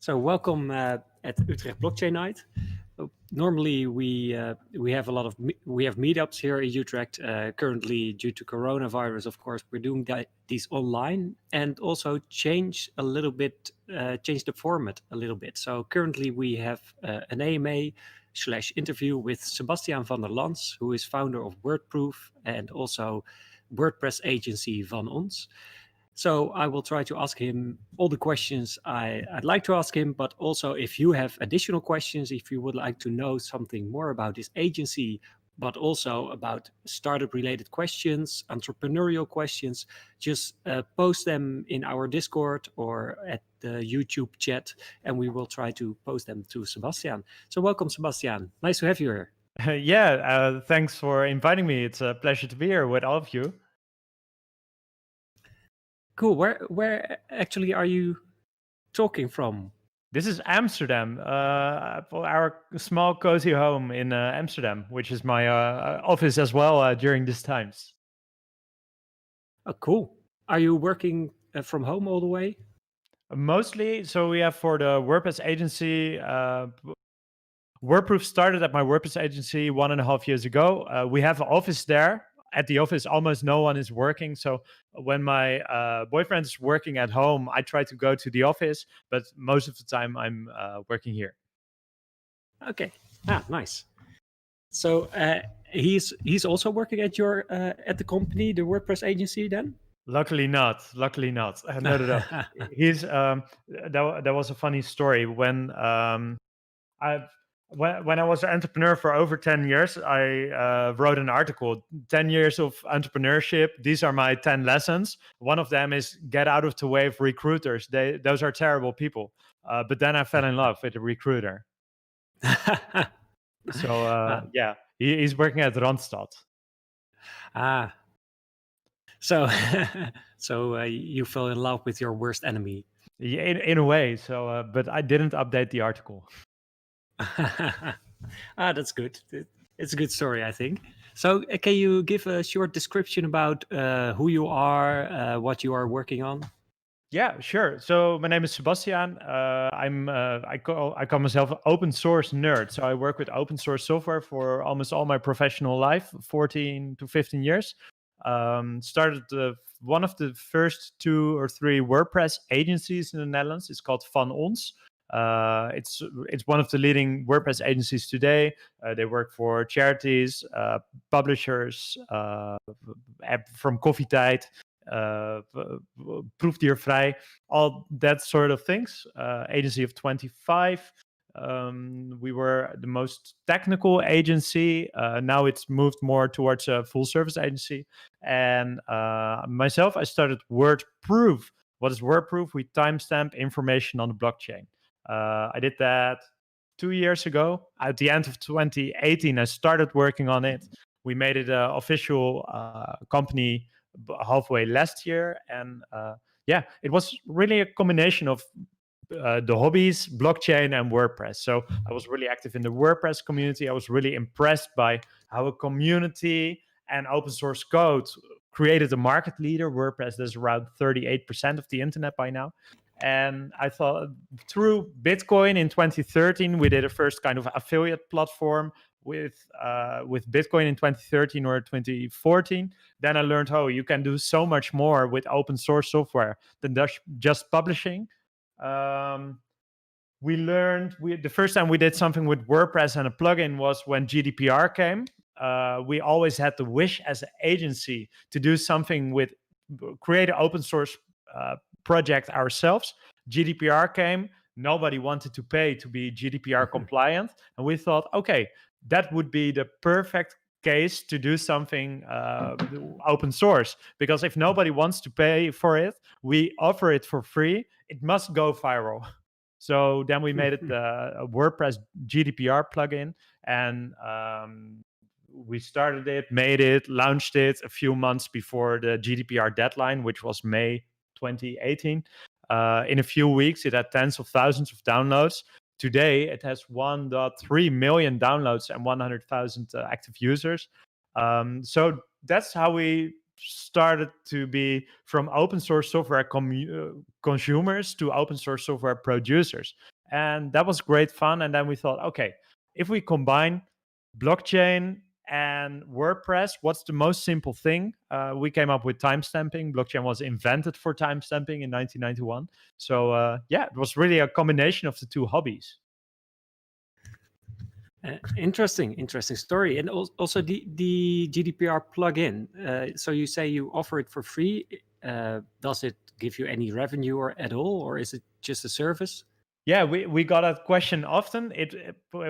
So welcome at Utrecht Blockchain Night. Normally we have we have meetups here in Utrecht. Currently, due to coronavirus, of course, we're doing these online and also change the format a little bit. So currently we have an AMA/interview with Sebastiaan van der Lans, who is founder of Wordproof and also WordPress agency Van Ons. So I will try to ask him all the questions I'd like to ask him, but also if you have additional questions, if you would like to know something more about this agency, but also about startup related questions, entrepreneurial questions, just post them in our Discord or at the YouTube chat, and we will try to post them to Sebastiaan. So welcome, Sebastiaan. Nice to have you here. Thanks for inviting me. It's a pleasure to be here with all of you. Cool. Where actually are you talking from? This is Amsterdam, our small cozy home in Amsterdam, which is my office as well during these times. Oh, cool. Are you working from home all the way? Mostly, so we have for the WordPress agency, Wordproof started at my WordPress agency 1.5 years ago. We have an office there. At the office, almost no one is working. So when my boyfriend is working at home, I try to go to the office, but most of the time I'm working here. Okay. Nice. So he's also working at your at the company, the WordPress agency, then? Luckily not. No. He's that was a funny story when when I was an entrepreneur for over 10 years, I wrote an article, 10 years of entrepreneurship. These are my 10 lessons. One of them is get out of the way of recruiters. Those are terrible people. But then I fell in love with a recruiter. So he's working at Randstad. So you fell in love with your worst enemy. Yeah, in a way. So, but I didn't update the article. That's good. It's a good story, I think. So can you give a short description about who you are, what you are working on? Yeah, sure. So my name is Sebastiaan. I call myself an open source nerd. So I work with open source software for almost all my professional life, 14 to 15 years. Started one of the first 2 or 3 WordPress agencies in the Netherlands. It's called Van Ons. It's one of the leading WordPress agencies today. They work for charities, publishers, from Koffietijd, Proefdiervrij, all that sort of things. Agency of 25. We were the most technical agency. Now it's moved more towards a full service agency. And myself, I started Wordproof. What is Wordproof? We timestamp information on the blockchain. I did that 2 years ago. At the end of 2018, I started working on it. We made it an official company halfway last year. And it was really a combination of the hobbies, blockchain, and WordPress. So I was really active in the WordPress community. I was really impressed by how a community and open source code created a market leader. WordPress is around 38% of the internet by now. And I thought through Bitcoin in 2013, we did a first kind of affiliate platform with Bitcoin in 2013 or 2014. Then I learned, you can do so much more with open source software than just publishing. We learned the first time we did something with WordPress and a plugin was when GDPR came. We always had the wish as an agency to do something with create an open source project ourselves. GDPR came. Nobody wanted to pay to be GDPR compliant. And we thought, okay, that would be the perfect case to do something open source. Because if nobody wants to pay for it, we offer it for free. It must go viral. So then we made it a WordPress GDPR plugin. And we started it, made it, launched it a few months before the GDPR deadline, which was May 2018. In a few weeks, it had tens of thousands of downloads. Today, it has 1.3 million downloads and 100,000 active users. So that's how we started to be from open source software consumers to open source software producers. And that was great fun. And then we thought, okay, if we combine blockchain and WordPress, what's the most simple thing? We came up with timestamping. Blockchain was invented for timestamping in 1991. So it was really a combination of the two hobbies. Interesting story. And also the GDPR plugin. So you say you offer it for free. Does it give you any revenue or at all, or is it just a service? Yeah, we got that question often.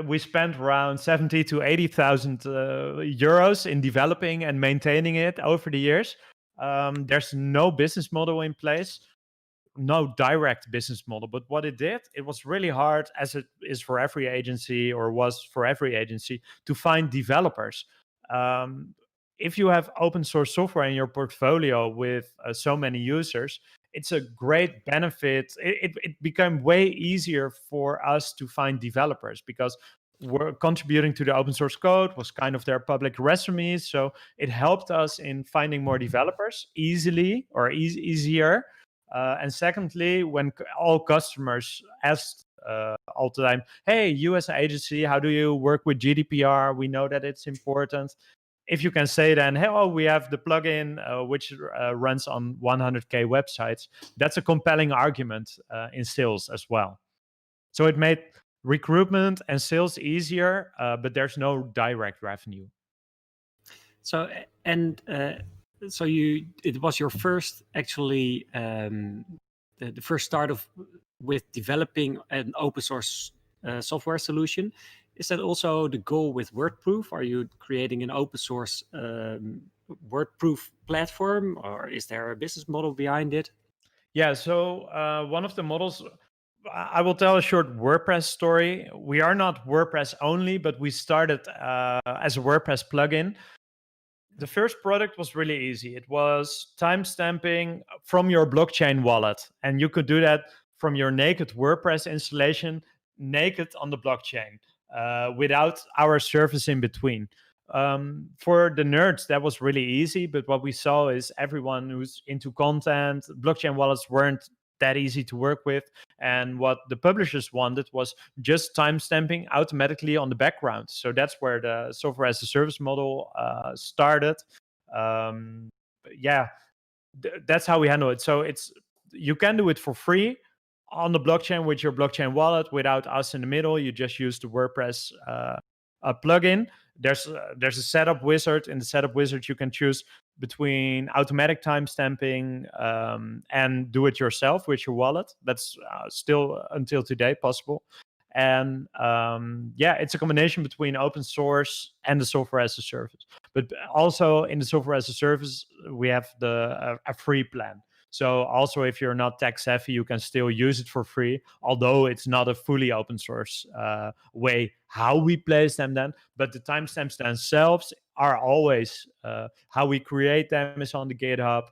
We spent around 70 to 80,000 euros in developing and maintaining it over the years. There's no business model in place, no direct business model. But what it did, it was really hard, as it is for every agency, or was for every agency, to find developers. If you have open source software in your portfolio with so many users, it's a great benefit. It became way easier for us to find developers, because we're contributing to the open source code was kind of their public resume. So it helped us in finding more developers easily, or easier. And secondly, when all customers asked all the time, hey, you as an agency, how do you work with GDPR? We know that it's important. If you can say then, hey, we have the plugin which runs on 100K websites, that's a compelling argument in sales as well. So it made recruitment and sales easier, but there's no direct revenue. So it was your first, actually, the first start with developing an open source software solution. Is that also the goal with Wordproof? Are you creating an open source Wordproof platform, or is there a business model behind it? Yeah, so one of the models, I will tell a short WordPress story. We are not WordPress only, but we started as a WordPress plugin. The first product was really easy. It was timestamping from your blockchain wallet, and you could do that from your naked WordPress installation, naked on the blockchain, without our service in between. For the nerds, that was really easy, but what we saw is everyone who's into content, blockchain wallets weren't that easy to work with. And what the publishers wanted was just timestamping automatically on the background. So that's where the software as a service model started. That's how we handle it. So you can do it for free on the blockchain with your blockchain wallet without us in the middle. You just use the WordPress plugin. There's a setup wizard. In the setup wizard, you can choose between automatic timestamping and do it yourself with your wallet. That's still until today possible. And it's a combination between open source and the software as a service. But also in the software as a service, we have a free plan. So also, if you're not tech savvy, you can still use it for free, although it's not a fully open source way how we place them then. But the timestamps themselves are always how we create them is on the GitHub.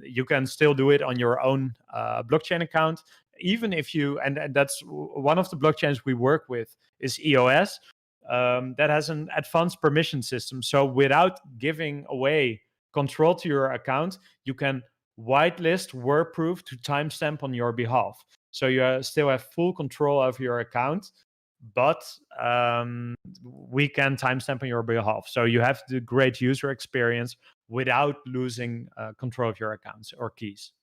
You can still do it on your own blockchain account, even if you, and that's one of the blockchains we work with is EOS. That has an advanced permission system. So without giving away control to your account, you can whitelist Wordproof to timestamp on your behalf. So you still have full control of your account, but we can timestamp on your behalf. So you have the great user experience without losing control of your accounts or keys.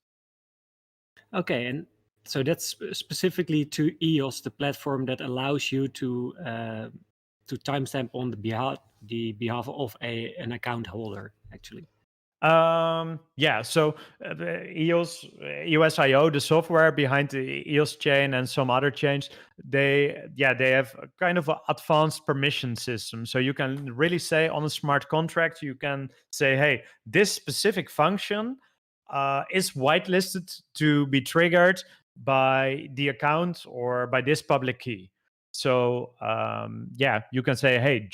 Okay, and so that's specifically to EOS, the platform that allows you to timestamp on the behalf of an account holder, actually. So the EOS.io, the software behind the EOS chain and some other chains, they have a kind of an advanced permission system. So you can really say on a smart contract, you can say, hey, this specific function is whitelisted to be triggered by the account or by this public key. So you can say, hey,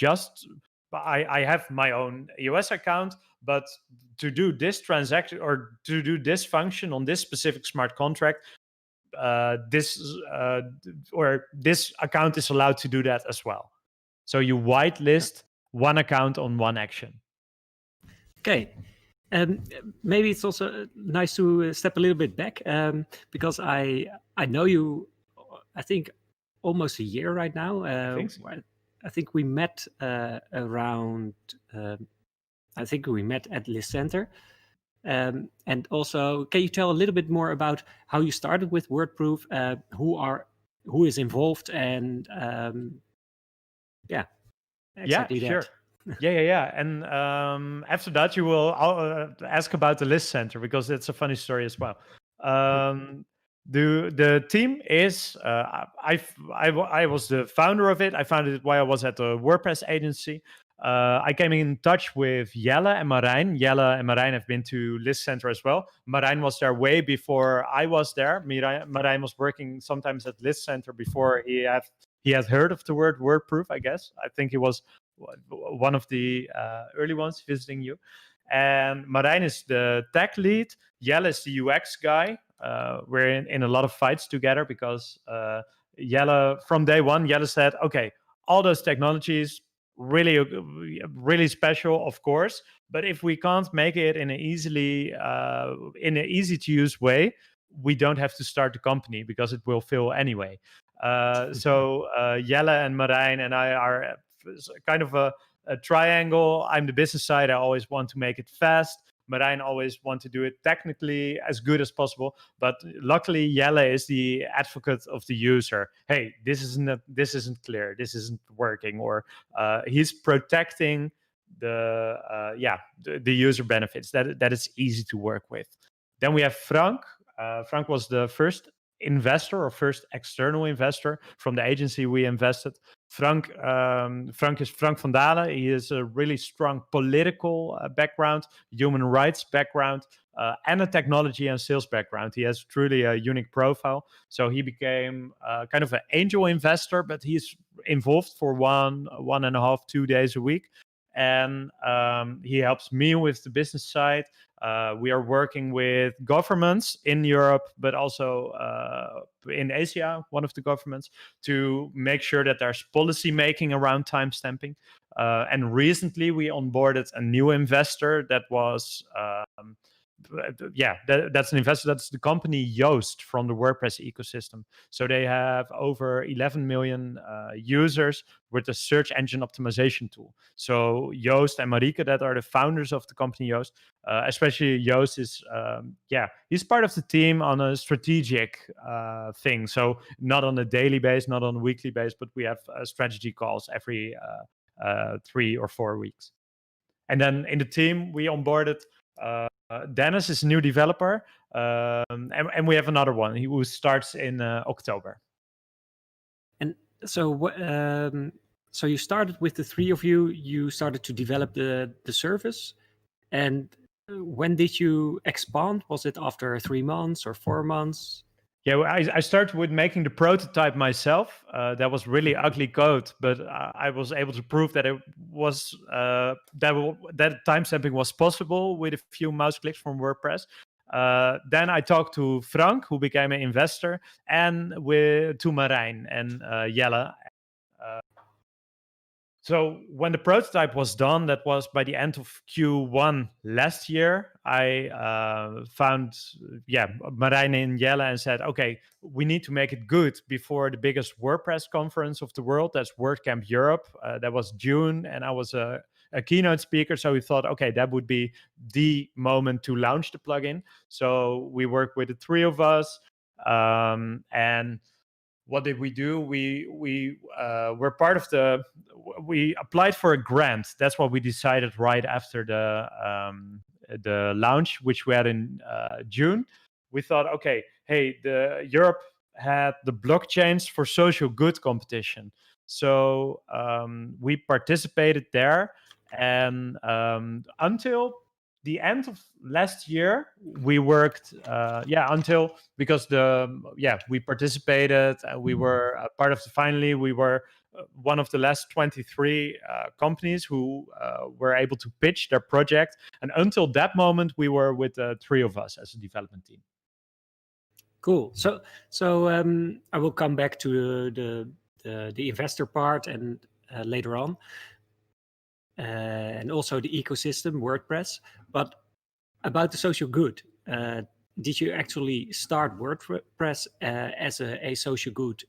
I have my own EOS account, but to do this transaction or to do this function on this specific smart contract, this account is allowed to do that as well. So you whitelist one account on one action. Okay. Maybe it's also nice to step a little bit back, because I know you I think, almost a year right now. I think so. I think we met around. I think we met at Lisk Center. And also, can you tell a little bit more about how you started with Wordproof? Who is involved, and yeah, Yeah, exactly sure. that. Yeah. And after that, you will ask about the List Center, because it's a funny story as well. The team is I was the founder of it. I founded it while I was at the WordPress agency. I came in touch with Jelle and Marijn. Jelle and Marijn have been to List Center as well. Marijn was there way before I was there. Marijn was working sometimes at List Center before he had heard of the word Wordproof, I guess. I think he was one of the early ones visiting you. And Marijn is the tech lead. Jelle is the UX guy. We're in a lot of fights together because Jelle, from day one, Jelle said, okay, all those technologies, really special, of course. But if we can't make it in an easy to use way, we don't have to start the company, because it will fail anyway. So Jelle and Marijn and I are kind of a triangle. I'm the business side. I always want to make it fast. Marijn always want to do it technically as good as possible. But luckily, Jelle is the advocate of the user. Hey, this isn't clear. This isn't working. Or he's protecting the user benefits, that it's easy to work with. Then we have Frank. Frank was the first investor, or first external investor from the agency we invested. Frank is Frank van Dalen. He has a really strong political background, human rights background, and a technology and sales background. He has truly a unique profile. So he became kind of an angel investor, but he's involved for 1.5, 2 days a week. And he helps me with the business side. We are working with governments in Europe, but also in Asia, one of the governments, to make sure that there's policy making around timestamping. And recently we onboarded a new investor that was that's an investor. That's the company Yoast from the WordPress ecosystem. So they have over 11 million users with a search engine optimization tool. So Yoast and Marike, that are the founders of the company Yoast. Especially Yoast is he's part of the team on a strategic thing. So not on a daily base, not on a weekly base, but we have strategy calls every 3 or 4 weeks. And then in the team we onboarded Dennis is a new developer, and we have another one who starts in October. And so, so you started with the three of you. You started to develop the service, and when did you expand? Was it after 3 months or 4 months? Yeah, well, I started with making the prototype myself. That was really ugly code, but I was able to prove that it was that timestamping was possible with a few mouse clicks from WordPress. Then I talked to Frank, who became an investor, and to Marijn and Jelle. So when the prototype was done, that was by the end of Q1 last year, I found Marijn and Jelle and said, okay, we need to make it good before the biggest WordPress conference of the world. That's WordCamp Europe. That was June, and I was a keynote speaker. So we thought, okay, that would be the moment to launch the plugin. So we worked with the three of us, and what did we do? We were part of we applied for a grant. That's what we decided right after the launch, which we had in June. We thought, okay, hey, Europe had the blockchains for social good competition. So we participated there, and until the end of last year, we worked because we participated. We were part of the finally. We were one of the last 23 companies who were able to pitch their project, and until that moment, we were with the three of us as a development team. Cool. So I will come back to the investor part and later on. And also the ecosystem, WordPress. But about the social good, did you actually start WordPress as a social good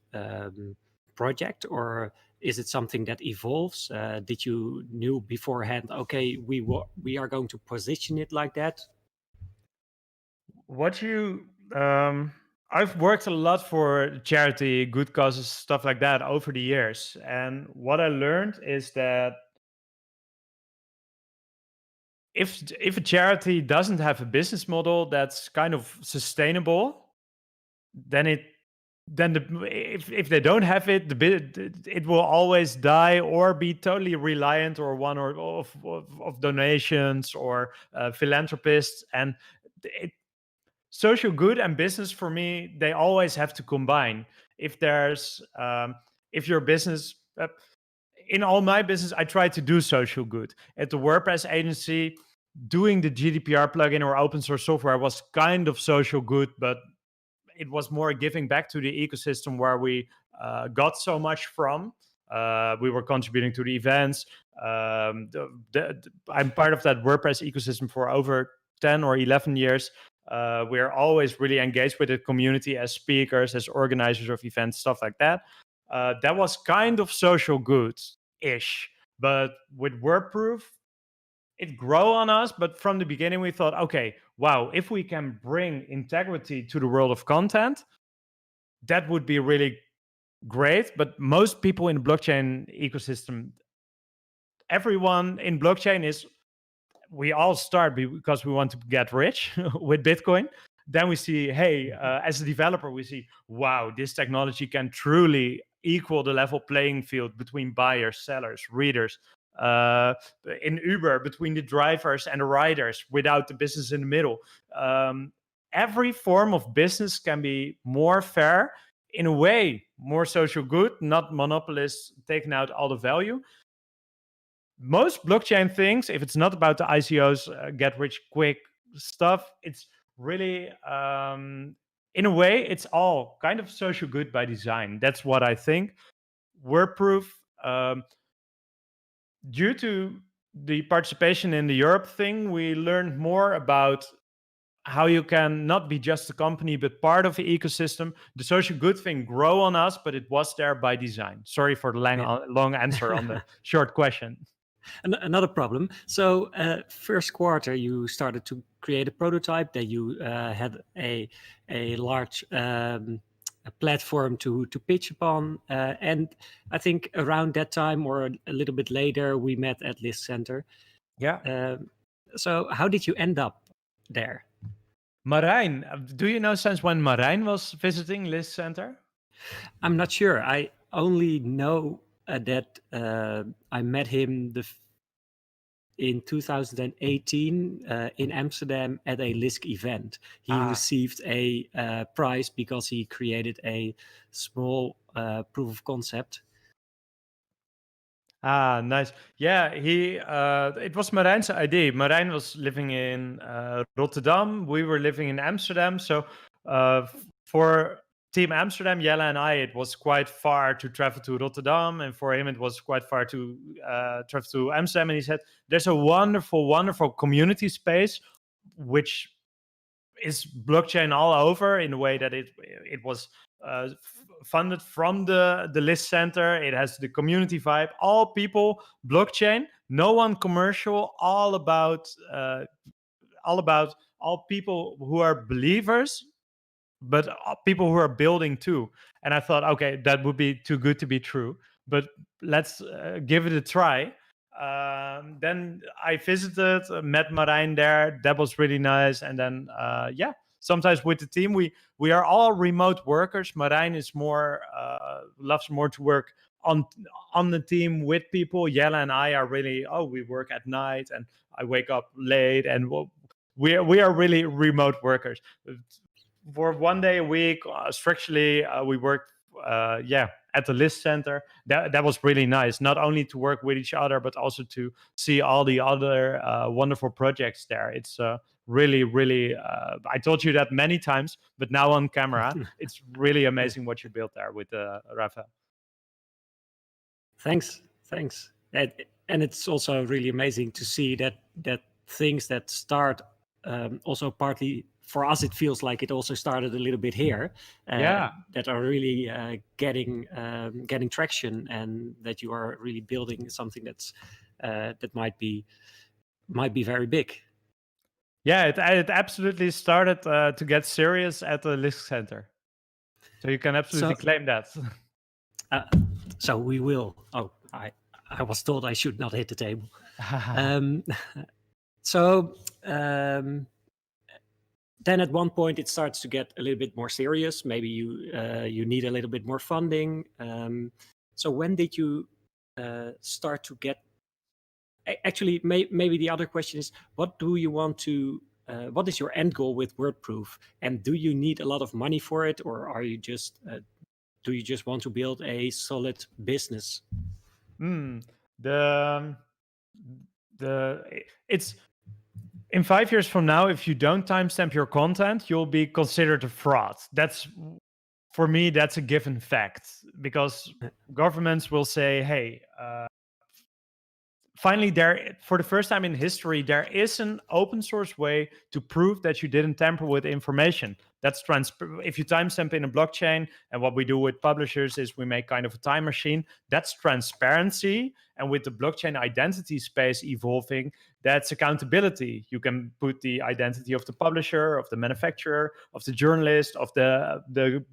project, or is it something that evolves? Did you knew beforehand, okay, we are going to position it like that? I've worked a lot for charity, good causes, stuff like that over the years. And what I learned is that if a charity doesn't have a business model that's kind of sustainable, then if they don't have it, it will always die or be totally reliant or one or of donations or philanthropists. And it, social good and business, for me, they always have to combine. If there's if your business in all my business, I try to do social good. At the WordPress agency, doing the GDPR plugin or open source software was kind of social good, but it was more giving back to the ecosystem where we got so much from. We were contributing to the events. I'm part of that WordPress ecosystem for over 10 or 11 years. We're always really engaged with the community as speakers, as organizers of events, stuff like that. That was kind of social good-ish. But with Wordproof, it grew on us, but from the beginning we thought, okay, wow, if we can bring integrity to the world of content, that would be really great. But most people in the blockchain ecosystem, everyone in blockchain is, we all start because we want to get rich with Bitcoin. Then we see, hey, as a developer, we see, wow, this technology can truly equal the level playing field between buyers, sellers, readers. In Uber, between the drivers and the riders, without the business in the middle. Every form of business can be more fair, in a way, more social good, not monopolists taking out all the value. Most blockchain things, if it's not about the ICOs, get rich quick stuff, it's really, in a way, it's all kind of social good by design. That's what I think. Wordproof, due to the participation in the Europe thing, we learned more about how you can not be just a company, but part of the ecosystem. The social good thing grow on us, but it was there by design. Sorry for the long answer on the short question. Another problem. So first quarter, you started to create a prototype, that you had a large a platform to pitch upon. And I think around that time or a little bit later, we met at Lisk Center. Yeah. So how did you end up there? Marijn, do you know since when Marijn was visiting Lisk Center? I'm not sure. I only know that I met him in 2018 in Amsterdam at a Lisk event. He received a prize because he created a small proof of concept. Nice. Yeah, it was Marijn's idea. Marijn was living in Rotterdam. We were living in Amsterdam. So for Team Amsterdam, Jelle and I, it was quite far to travel to Rotterdam. And for him, it was quite far to travel to Amsterdam. And he said, there's a wonderful, wonderful community space, which is blockchain all over, in a way that it was funded from the Lisk Center. It has the community vibe, all people, blockchain, no one commercial, all about all people who are believers, but people who are building too. And I thought, okay, that would be too good to be true, but let's give it a try. Then I visited, met Marijn there. That was really nice. And then, sometimes with the team, we are all remote workers. Marijn is more, loves more to work on the team with people. Jelle and I are really, we work at night and I wake up late, and we are really remote workers. For 1 day a week, strictly, we worked, at the Lisk Center. That was really nice, not only to work with each other, but also to see all the other wonderful projects there. It's really, really, I told you that many times, but now on camera, it's really amazing what you built there with Rafael. Thanks. And it's also really amazing to see that things that start also partly for us, it feels like it also started a little bit here. That are really getting traction, and that you are really building something that's that might be very big. Yeah, it absolutely started to get serious at the Lisk Center. So you can absolutely claim that. So we will. Oh, I was told I should not hit the table. Then at one point it starts to get a little bit more serious. Maybe you need a little bit more funding. So when did you start to get? Actually, maybe the other question is, what do you want to? What is your end goal with Wordproof? And do you need a lot of money for it, or are you just do you just want to build a solid business? It's in 5 years from now, if you don't timestamp your content, you'll be considered a fraud. That's, for me, that's a given fact, because governments will say, hey, finally, for the first time in history, there is an open source way to prove that you didn't tamper with information. That's if you timestamp in a blockchain, and what we do with publishers is we make kind of a time machine. That's transparency. And with the blockchain identity space evolving, that's accountability. You can put the identity of the publisher, of the manufacturer, of the journalist, of the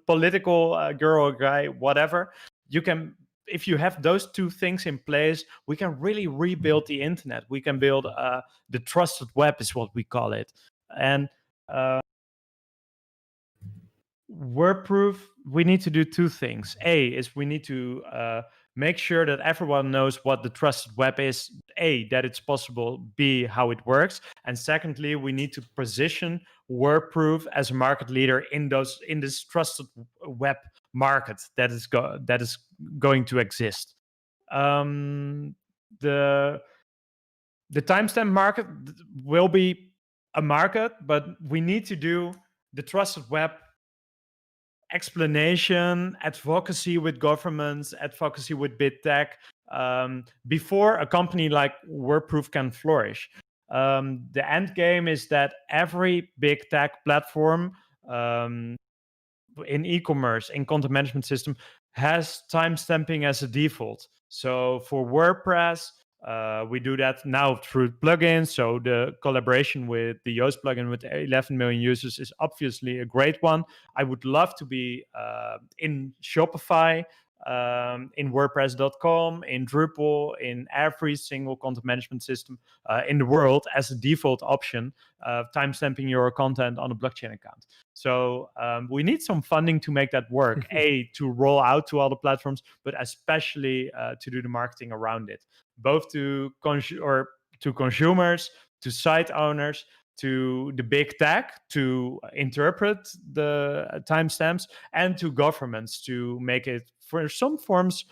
political girl or guy, whatever. You can. If you have those two things in place, we can really rebuild the internet. We can build the trusted web, is what we call it. And Wordproof, we need to do two things. A is we need to make sure that everyone knows what the trusted web is. A, that it's possible. B, how it works. And secondly, we need to position Wordproof as a market leader in this trusted web market that is going to exist. The timestamp market will be a market, but we need to do the trusted web explanation, advocacy with governments, advocacy with big tech, before a company like Wordproof can flourish. The end game is that every big tech platform in e-commerce, in content management system, has timestamping as a default. So for WordPress, we do that now through plugins. So the collaboration with the Yoast plugin with 11 million users is obviously a great one. I would love to be in Shopify, in WordPress.com, in Drupal, in every single content management system in the world as a default option, timestamping your content on a blockchain account. So we need some funding to make that work, to roll out to all the platforms, but especially to do the marketing around it, both to consumers, to site owners, to the big tech to interpret the timestamps, and to governments to make it, for some forms,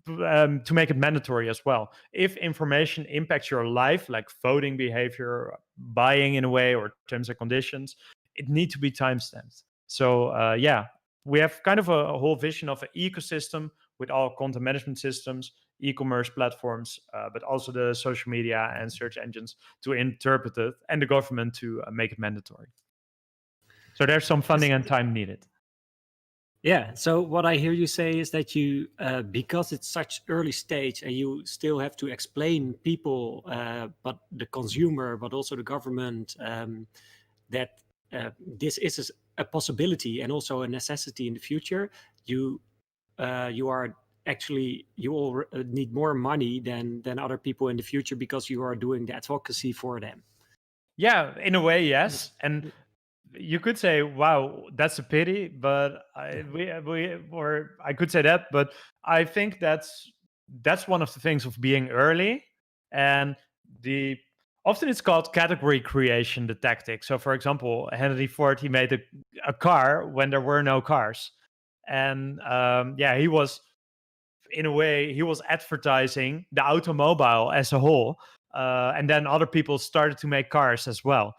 to make it mandatory as well. If information impacts your life, like voting behavior, buying in a way, or terms and conditions, it needs to be timestamped. So we have kind of a whole vision of an ecosystem with all content management systems, e-commerce platforms, but also the social media and search engines to interpret it, and the government to make it mandatory. So there's some funding and time needed. Yeah. So what I hear you say is that you, because it's such early stage, and you still have to explain people, but the consumer, but also the government, that this is a possibility and also a necessity in the future. You are actually, you will need more money than other people in the future, because you are doing the advocacy for them. Yeah, in a way, yes. And you could say, wow, that's a pity, but I could say that, but I think that's one of the things of being early. And often it's called category creation, the tactic. So for example, Henry Ford, he made a car when there were no cars. And he was, in a way, he was advertising the automobile as a whole. And then other people started to make cars as well.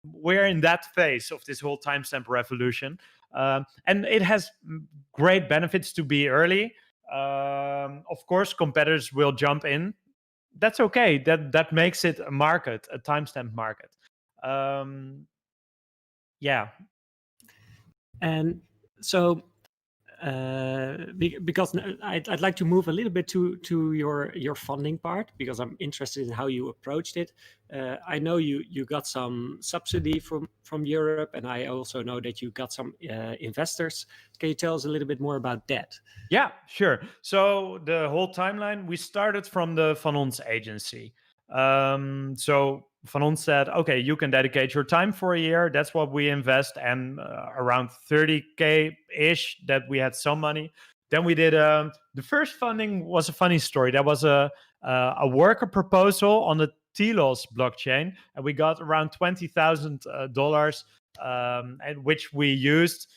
We're in that phase of this whole timestamp revolution. And it has great benefits to be early. Of course, competitors will jump in. That's okay. That makes it a market, a timestamp market. Yeah. And so, because I'd like to move a little bit to your funding part, because I'm interested in how you approached it. I know you got some subsidy from Europe, and I also know that you got some investors. Can you tell us a little bit more about that? Yeah, sure. So the whole timeline, we started from the Van Ons agency. So Van Ons said, okay, you can dedicate your time for a year. That's what we invest. And around 30K-ish that we had some money. Then we did, the first funding was a funny story. That was a worker proposal on the Telos blockchain. And we got around $20,000, and which we used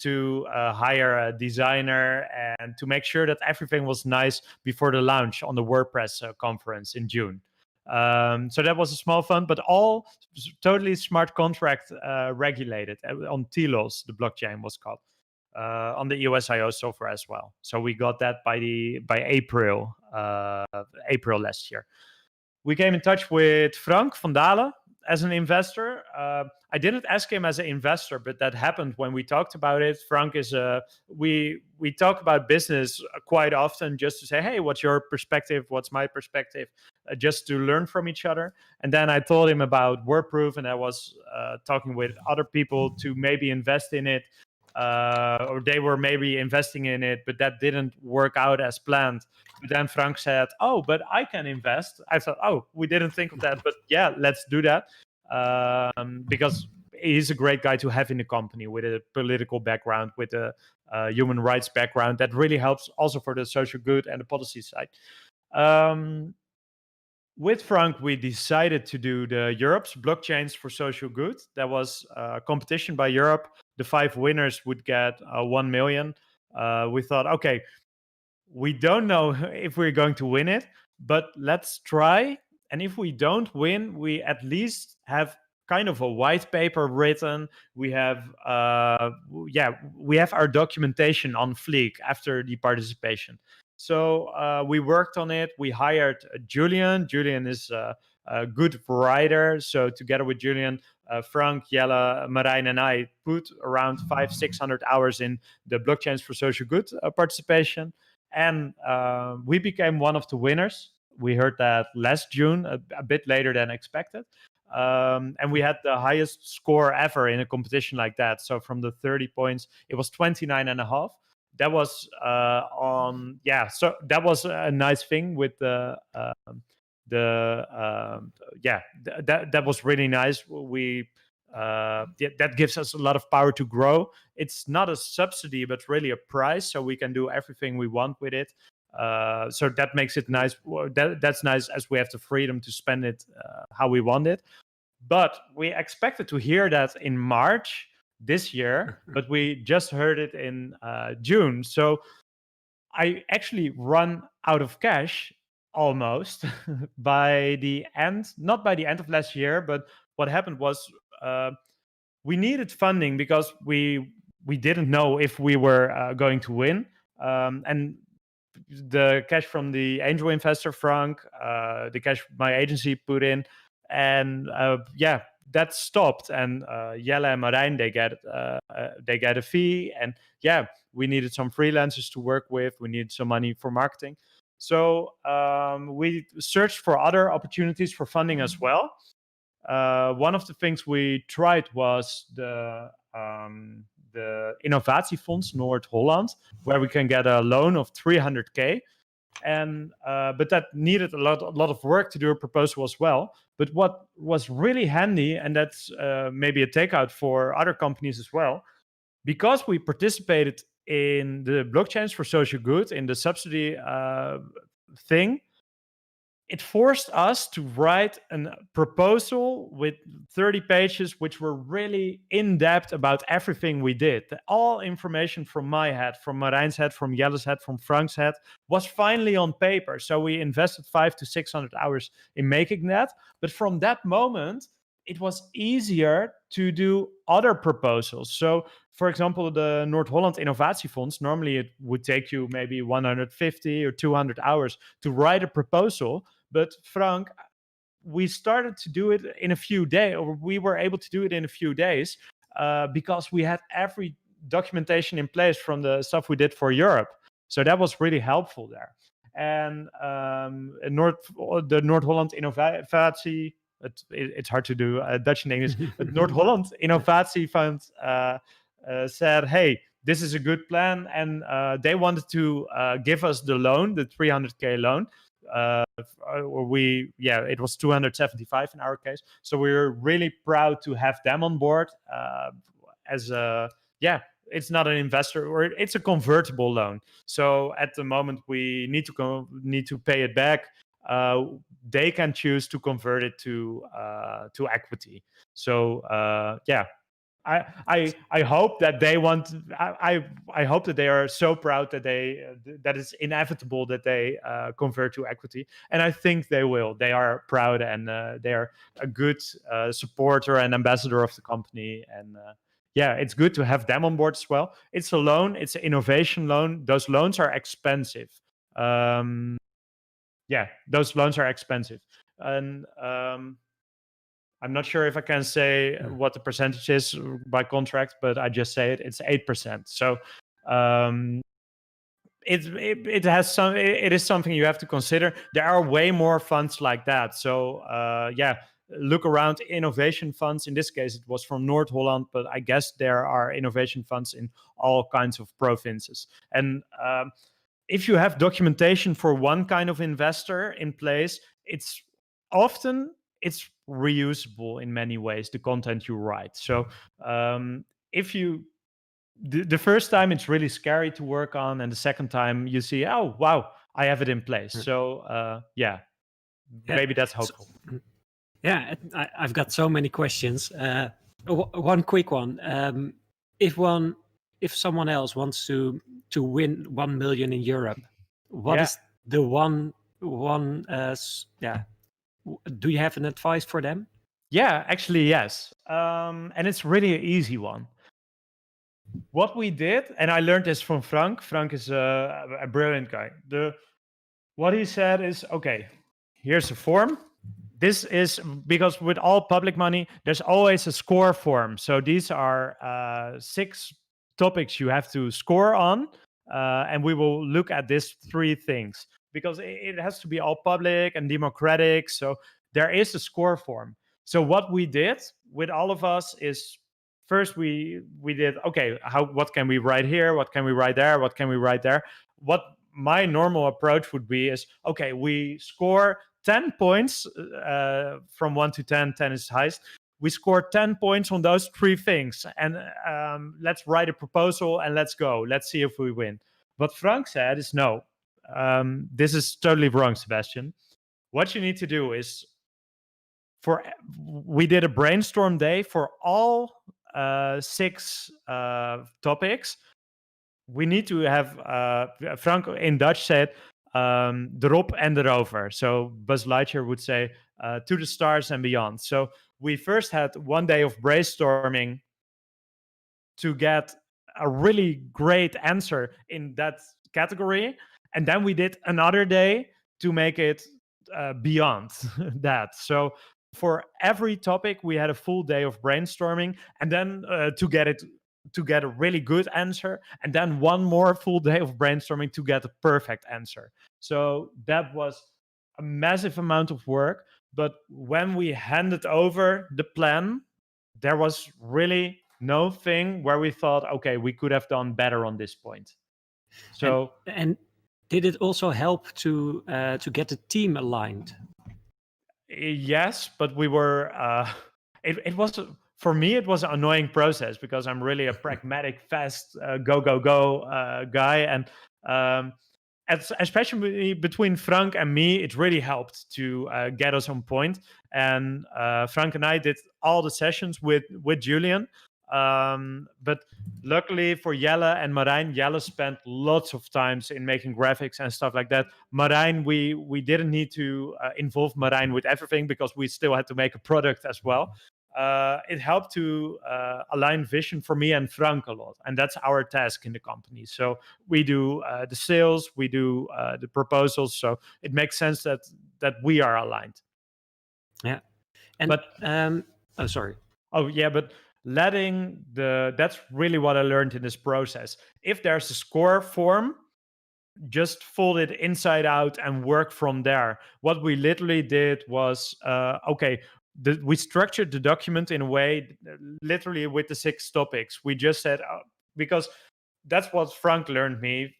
to hire a designer and to make sure that everything was nice before the launch on the WordPress conference in June. So that was a small fund, but all totally smart contract regulated on Telos, the blockchain was called, on the EOSIO software as well. So we got that by April last year. We came in touch with Frank van Dalen as an investor. I didn't ask him as an investor, but that happened when we talked about it. Frank is we talk about business quite often, just to say, hey, what's your perspective? What's my perspective? Just to learn from each other. And then I told him about Wordproof, and I was talking with other people to maybe invest in it. Or they were maybe investing in it, but that didn't work out as planned. But then Frank said, oh, but I can invest. I thought, oh, we didn't think of that, but yeah, let's do that. Because he's a great guy to have in the company, with a political background, with a human rights background. That really helps also for the social good and the policy side. With Frank, we decided to do the Europe's blockchains for social good. That was a competition by Europe. The 5 winners would get 1 million. We thought, okay, we don't know if we're going to win it, but let's try. And if we don't win, we at least have kind of a white paper written. We have, we have our documentation on fleek after the participation. So we worked on it. We hired Julian. Julian is a good writer. So together with Julian, Frank, Jelle, Marijn, and I put around 500-600 hours in the Blockchains for Social Good participation. And we became one of the winners. We heard that last June, a bit later than expected. And we had the highest score ever in a competition like that. So from the 30 points, it was 29.5. That was so that was a nice thing with that was really nice. That gives us a lot of power to grow. It's not a subsidy, but really a prize, so we can do everything we want with it. So that makes it nice. That's nice, as we have the freedom to spend it how we want it. But we expected to hear that in March this year, but we just heard it in June. So I actually run out of cash almost by the end, not by the end of last year, but what happened was we needed funding because we didn't know if we were going to win. And the cash from the angel investor, Frank, the cash my agency put in, and that stopped. And Jelle and Marijn, they get a fee, and we needed some freelancers to work with. We needed some money for marketing. So we searched for other opportunities for funding as well. One of the things we tried was the Innovatiefonds Noord-Holland, where we can get a loan of 300K. And but that needed a lot of work to do a proposal as well. But what was really handy, and that's maybe a takeout for other companies as well, because we participated in the Blockchains for Social Good, in the subsidy thing, it forced us to write a proposal with 30 pages, which were really in-depth about everything we did. All information from my head, from Marijn's head, from Jelle's head, from Frank's head, was finally on paper. So we invested 500 to 600 hours in making that. But from that moment, it was easier to do other proposals. So, for example, the Noord-Holland Innovatiefonds, normally it would take you maybe 150 or 200 hours to write a proposal. But Frank we started to do it in a few days, or we were able to do it in a few days, because we had every documentation in place from the stuff we did for Europe. So that was really helpful there. And the Noord-Holland Innovatie, it's hard to do Dutch and English, but Noord-Holland Innovatie Fund said, hey, this is a good plan. And they wanted to give us the loan, the 300K loan. It was 275 in our case. So we were really proud to have them on board it's not an investor, or it's a convertible loan. So at the moment we need to pay it back. They can choose to convert it to equity. So I hope that they want. I hope that they are so proud that that it's inevitable that they convert to equity, and I think they will. They are proud, and they are a good supporter and ambassador of the company, and it's good to have them on board as well. It's a loan. It's an innovation loan. Those loans are expensive. Those loans are expensive, and I'm not sure if I can say what the percentage is by contract, but I just say it. It's 8%. So it is something you have to consider. There are way more funds like that. So look around innovation funds. In this case, it was from Noord-Holland, but I guess there are innovation funds in all kinds of provinces. And if you have documentation for one kind of investor in place, it's reusable in many ways, the content you write. So if you the first time it's really scary to work on, and the second time you see, oh wow, I have it in place. So maybe that's hopeful. I've got so many questions. One quick one. If someone else wants to win 1 million in Europe, what is the one do you have an advice for them? Yeah, actually, yes. And it's really an easy one. What we did, and I learned this from Frank. Frank is a brilliant guy. What he said is, okay, here's a form. This is because with all public money, there's always a score form. So these are 6 topics you have to score on. And we will look at these 3 things because it has to be all public and democratic. So there is a score form. So what we did with all of us is, first we did, okay, what can we write here? What can we write there? What can we write there? What my normal approach would be is, okay, we score 10 points from 1 to 10. 10 is highest. We score 10 points on those 3 things, and let's write a proposal and let's go. Let's see if we win. What Frank said is, no, this is totally wrong, Sebastian. What you need to do is, we did a brainstorm day for all 6 topics. We need to have, Frank in Dutch said, erop en erover. So Buzz Lightyear would say, to the stars and beyond. So we first had 1 day of brainstorming to get a really great answer in that category. And then we did another day to make it beyond that. So for every topic, we had a full day of brainstorming, and then to get a really good answer, and then 1 more full day of brainstorming to get a perfect answer. So that was a massive amount of work. But when we handed over the plan, there was really no thing where we thought, okay, we could have done better on this point. So and did it also help to get the team aligned? Yes, but we were. It was, for me, it was an annoying process because I'm really a pragmatic, fast, go guy, and especially between Frank and me, it really helped to get us on point. And Frank and I did all the sessions with Julian. But luckily for Jelle and Marijn, Jelle spent lots of times in making graphics and stuff like that. Marijn, we didn't need to involve Marijn with everything because we still had to make a product as well. It helped to align vision for me and Frank a lot, and that's our task in the company. So we do the sales, we do the proposals, so it makes sense that we are aligned. Yeah. And But oh, sorry. oh yeah, but that's really what I learned in this process. If there's a score form, just fold it inside out and work from there. What we literally did was, okay, we structured the document in a way, literally with the 6 topics. We just said, because that's what Frank learned me.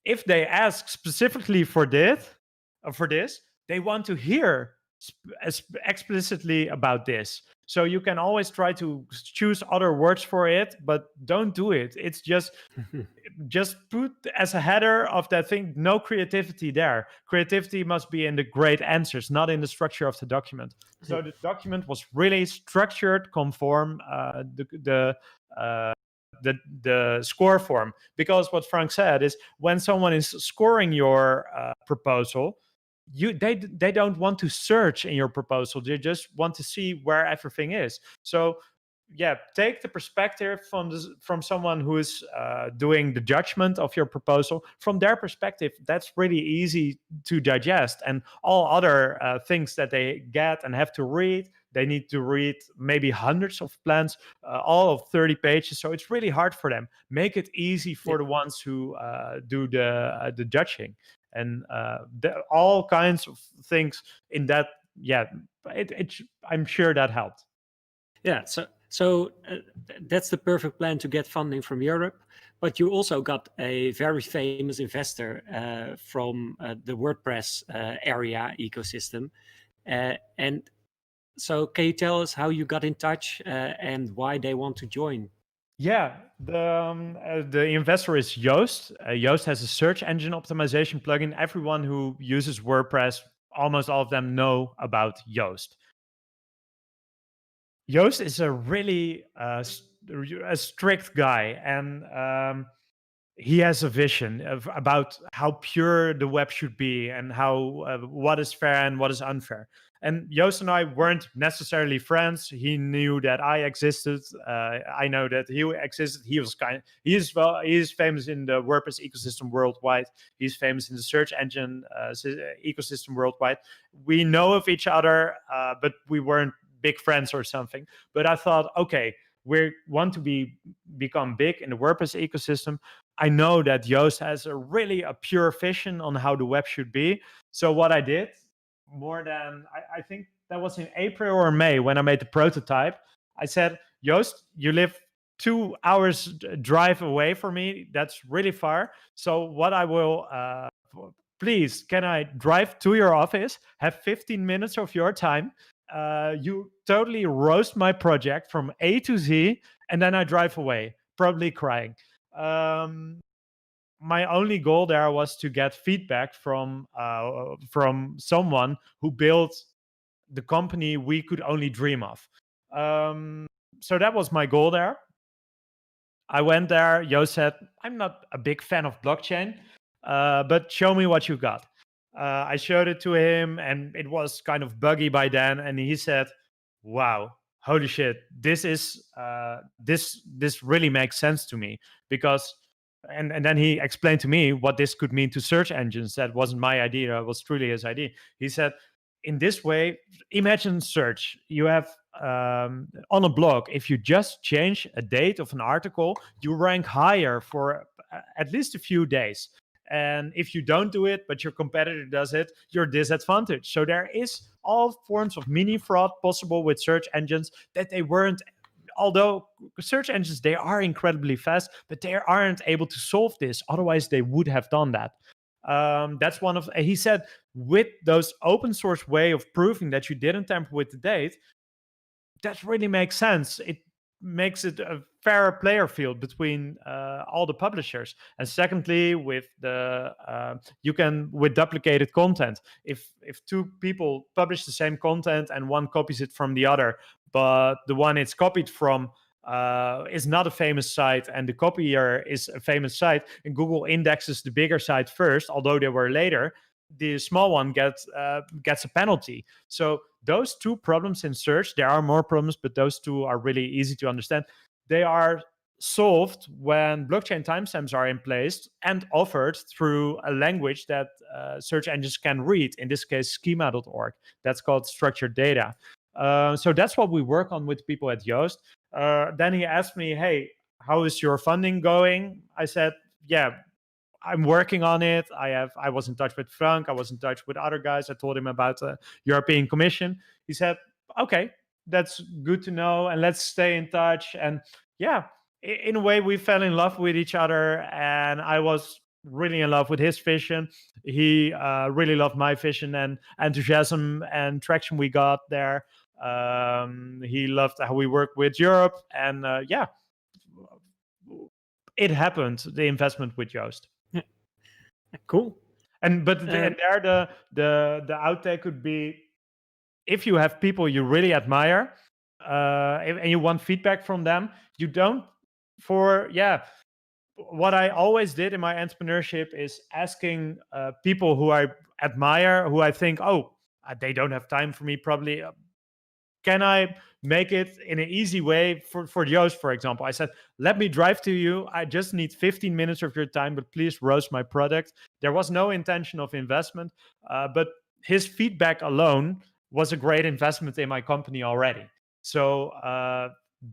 If they ask specifically for this, they want to hear explicitly about this. So you can always try to choose other words for it, but don't do it. It's just put as a header of that thing, no creativity there. Creativity must be in the great answers, not in the structure of the document. So the document was really structured conform uh, the score form, because what Frank said is, when someone is scoring your proposal, they don't want to search in your proposal, they just want to see where everything is. So yeah, take the perspective from someone who is doing the judgment of your proposal. From their perspective, that's really easy to digest, and all other things that they get and have to read, they need to read maybe hundreds of plans, all of 30 pages, so it's really hard for them. Make it easy for Yeah. the ones who do the judging, and all kinds of things in that. Yeah, I'm sure that helped. Yeah, so that's the perfect plan to get funding from Europe. But you also got a very famous investor from the WordPress area ecosystem. And so can you tell us how you got in touch and why they want to join? Yeah, the investor is Yoast. Yoast has a search engine optimization plugin. Everyone who uses WordPress, almost all of them know about Yoast. Yoast is a really a strict guy, and he has a vision about how pure the web should be, and how what is fair and what is unfair. And Joost and I weren't necessarily friends. He knew that I existed. I know that he existed. He is famous in the WordPress ecosystem worldwide. He's famous in the search engine ecosystem worldwide. We know of each other, but we weren't big friends or something. But I thought, okay, we want to become big in the WordPress ecosystem. I know that Joost has a pure vision on how the web should be. So what I did, I think that was in April or May when I made the prototype, I said, Joost, you live 2 hours drive away from me. That's really far. So what I will, please, can I drive to your office, have 15 minutes of your time? You totally roast my project from A to Z, and then I drive away, probably crying. My only goal there was to get feedback from someone who built the company we could only dream of. So that was my goal there. I went there. Yo said, I'm not a big fan of blockchain, but show me what you got. I showed it to him, and it was kind of buggy by then. And he said, wow, holy shit, this really makes sense to me, because and then he explained to me what this could mean to search engines. That wasn't my idea, it was truly his idea. He said, in this way, imagine search. You have on a blog, if you just change a date of an article, you rank higher for at least a few days. And if you don't do it, but your competitor does it, you're disadvantaged. So there is all forms of mini fraud possible with search engines that they weren't. Although search engines, they are incredibly fast, but they aren't able to solve this. Otherwise, they would have done that. That's one of, he said, with those open source way of proving that you didn't tamper with the date, that really makes sense. It makes it a fairer player field between all the publishers. And secondly, with the you can, with duplicated content, if two people publish the same content and one copies it from the other, but the one it's copied from is not a famous site and the copier is a famous site, and Google indexes the bigger site first, although they were later, the small one gets a penalty. So those two problems in search, there are more problems, but those two are really easy to understand. They are solved when blockchain timestamps are in place and offered through a language that search engines can read, in this case schema.org. That's called structured data. So that's what we work on with people at Yoast. Then he asked me, hey, how is your funding going? I said, yeah, I'm working on it. I was in touch with Frank. I was in touch with other guys. I told him about the European Commission. He said, okay, that's good to know, and let's stay in touch. And yeah, in a way, we fell in love with each other, and I was really in love with his vision. He really loved my vision and enthusiasm and traction we got there. He loved how we work with Europe, and yeah, it happened. The investment with Joost. Yeah. Cool. But and there the outtake could be, if you have people you really admire, and you want feedback from them, you don't what I always did in my entrepreneurship is asking people who I admire, who I think, they don't have time for me probably. Can I make it in an easy way for Joost, for example? I said, let me drive to you. I just need 15 minutes of your time, but please roast my product. There was no intention of investment, but his feedback alone was a great investment in my company already. So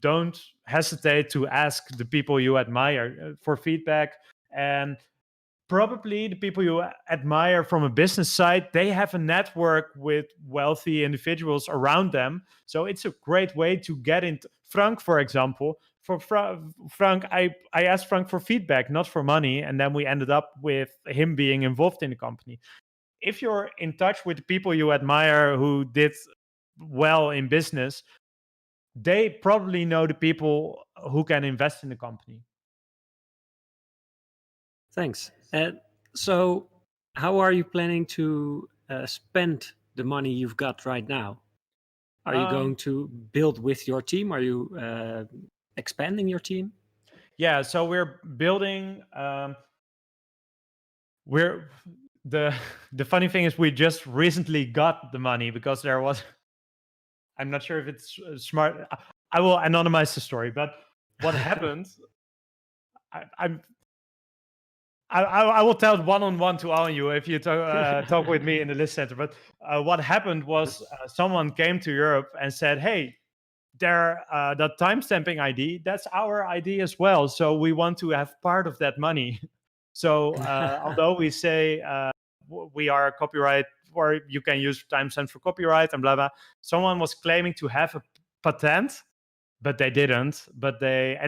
don't hesitate to ask the people you admire for feedback. And probably the people you admire from a business side, they have a network with wealthy individuals around them. So it's a great way to get into Frank, for example. For Frank, I asked Frank for feedback, not for money. And then we ended up with him being involved in the company. If you're in touch with the people you admire who did well in business, they probably know the people who can invest in the company. Thanks. So how are you planning to spend the money you've got right now? Are you going to build with your team? Are you expanding your team? Yeah, so we're building. The funny thing is, we just recently got the money because there was. I'm not sure if it's smart. I will anonymize the story, but what happened? I will tell it one-on-one to all of you if you talk with me in the Lisk Center. But what happened was someone came to Europe and said, hey, the timestamping ID, that's our ID as well. So we want to have part of that money. So although we say we are a copyright, or you can use timestamps for copyright and blah, blah, someone was claiming to have a patent, but they didn't. They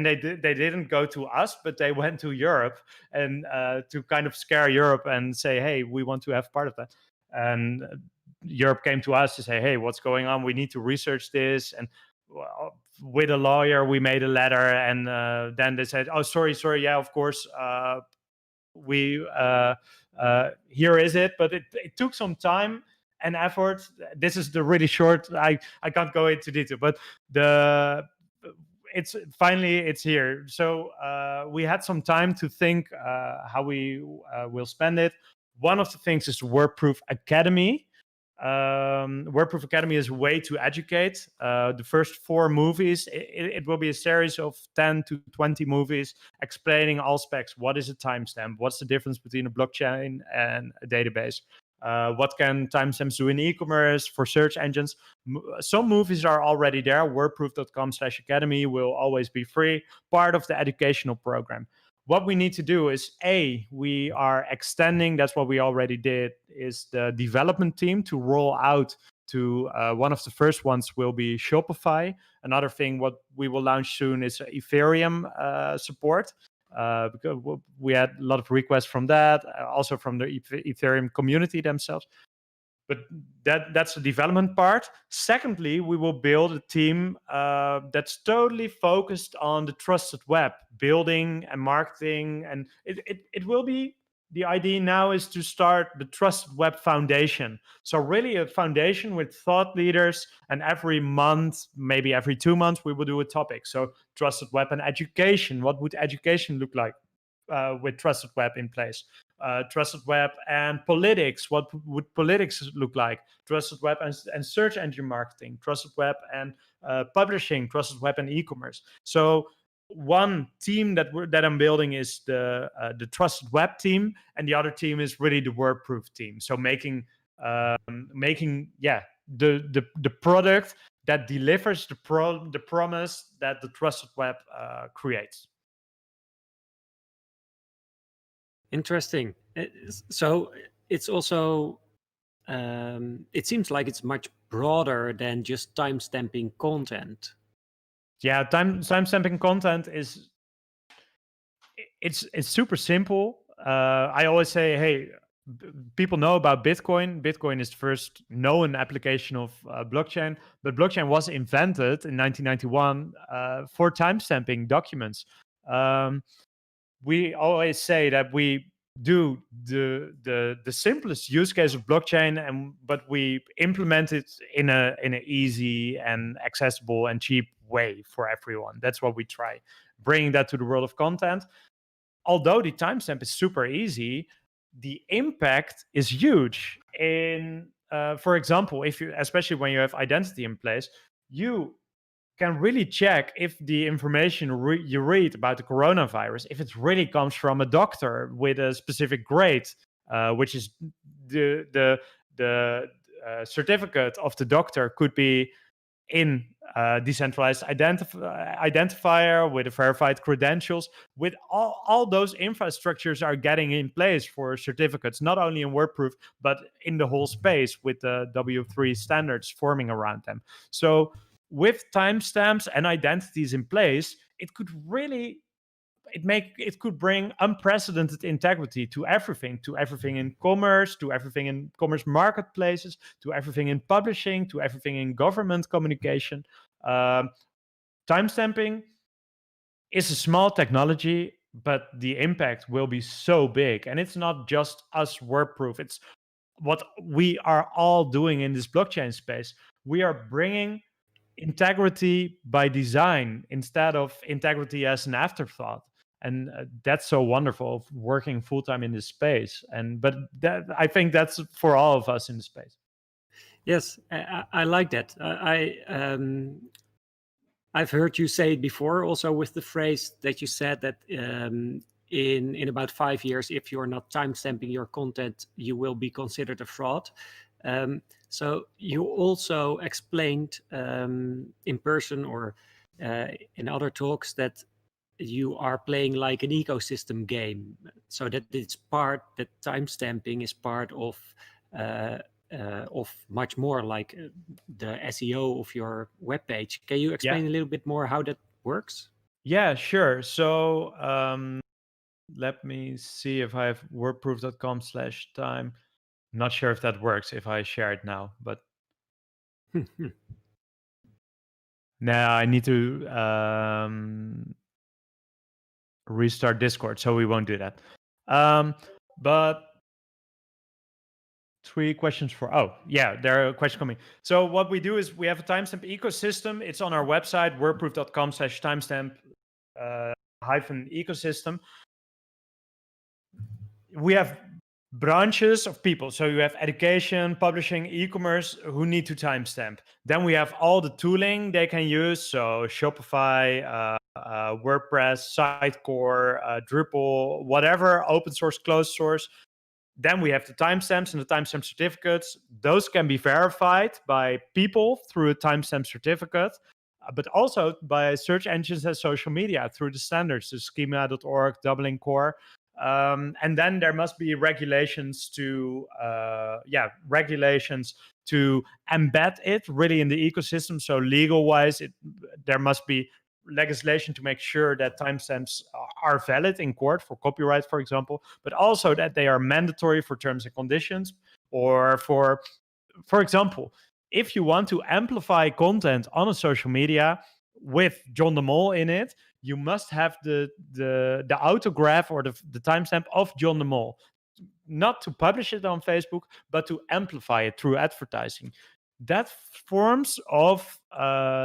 didn't go to us, but they went to Europe and to kind of scare Europe and say, hey, we want to have part of that. And Europe came to us to say, hey, what's going on? We need to research this. And with a lawyer, we made a letter, and then they said, oh, sorry, yeah, of course, here is it. But it took some time and effort. This is the really short, I can't go into detail, but it's here. So we had some time to think how we will spend it. One of the things is Wordproof Academy. Wordproof Academy is a way to educate. The first 4 movies, it will be a series of 10 to 20 movies explaining all specs. What is a timestamp? What's the difference between a blockchain and a database? What can timestamps do in e-commerce, for search engines? Some movies are already there. Wordproof.com/academy will always be free, part of the educational program. What we need to do is, we are extending, that's what we already did, is the development team to roll out to one of the first ones will be Shopify. Another thing what we will launch soon is Ethereum support. Because we had a lot of requests from that, also from the Ethereum community themselves. But that's the development part. Secondly, we will build a team that's totally focused on the trusted web, building and marketing. And it will be, the idea now is to start the Trusted Web Foundation. So really a foundation with thought leaders, and every month, maybe every 2 months, we will do a topic. So Trusted Web and education. What would education look like with Trusted Web in place? Trusted Web and politics. What would politics look like? Trusted Web and search engine marketing. Trusted Web and publishing. Trusted Web and e-commerce. So one team that I'm building is the trusted web team, and the other team is really the Wordproof team. So making the product that delivers the promise that the trusted web creates. Interesting. So it's also it seems like it's much broader than just timestamping content. Yeah, timestamping content is it's super simple. I always say, hey, people know about Bitcoin. Bitcoin is the first known application of blockchain, but blockchain was invented in 1991 for timestamping documents. We always say that we do the simplest use case of blockchain, but we implement it in an easy and accessible and cheap way for everyone. That's what we try, bringing that to the world of content. Although the timestamp is super easy, the impact is huge. For example, especially when you have identity in place, you can really check if the information you read about the coronavirus, if it really comes from a doctor with a specific grade, which is the certificate of the doctor could be in decentralized identifier with verified credentials. With all those infrastructures are getting in place for certificates, not only in Wordproof, but in the whole space with the W3 standards forming around them. So with timestamps and identities in place, it could bring unprecedented integrity to everything in commerce, to everything in commerce marketplaces, to everything in publishing, to everything in government communication. Timestamping is a small technology, but the impact will be so big. And it's not just us, Wordproof. It's what we are all doing in this blockchain space. We are bringing integrity by design instead of integrity as an afterthought. And that's so wonderful of working full-time in this space. But I think that's for all of us in the space. Yes, I like that. I've heard you say it before, also with the phrase that you said that in about 5 years, if you're not timestamping your content, you will be considered a fraud. So you also explained in person or in other talks that you are playing like an ecosystem game, so that that timestamping is part of much more, like the SEO of your webpage. Can you explain a little bit more how that works? Yeah, sure. So let me see if I have wordproof.com/time. Not sure if that works if I share it now, but now I need to restart Discord, so we won't do that. But 3 questions there are questions coming. So what we do is we have a timestamp ecosystem. It's on our website, wordproof.com/timestamp hyphen ecosystem. We have branches of people. So you have education, publishing, e-commerce who need to timestamp. Then we have all the tooling they can use. So Shopify, WordPress, Sitecore, Drupal, whatever, open source, closed source. Then we have the timestamps and the timestamp certificates. Those can be verified by people through a timestamp certificate, but also by search engines and social media through the standards, so schema.org, Dublin Core. And then there must be regulations to embed it really in the ecosystem. So legal-wise, there must be legislation to make sure that timestamps are valid in court for copyright, for example, but also that they are mandatory for terms and conditions, or for example, if you want to amplify content on a social media with John de Mol in it, you must have the autograph or the timestamp of John de Mol, not to publish it on Facebook, but to amplify it through advertising. That forms of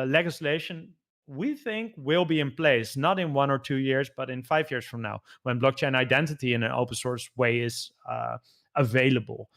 legislation we think will be in place, not in 1 or 2 years, but in 5 years from now, when blockchain identity in an open source way is available.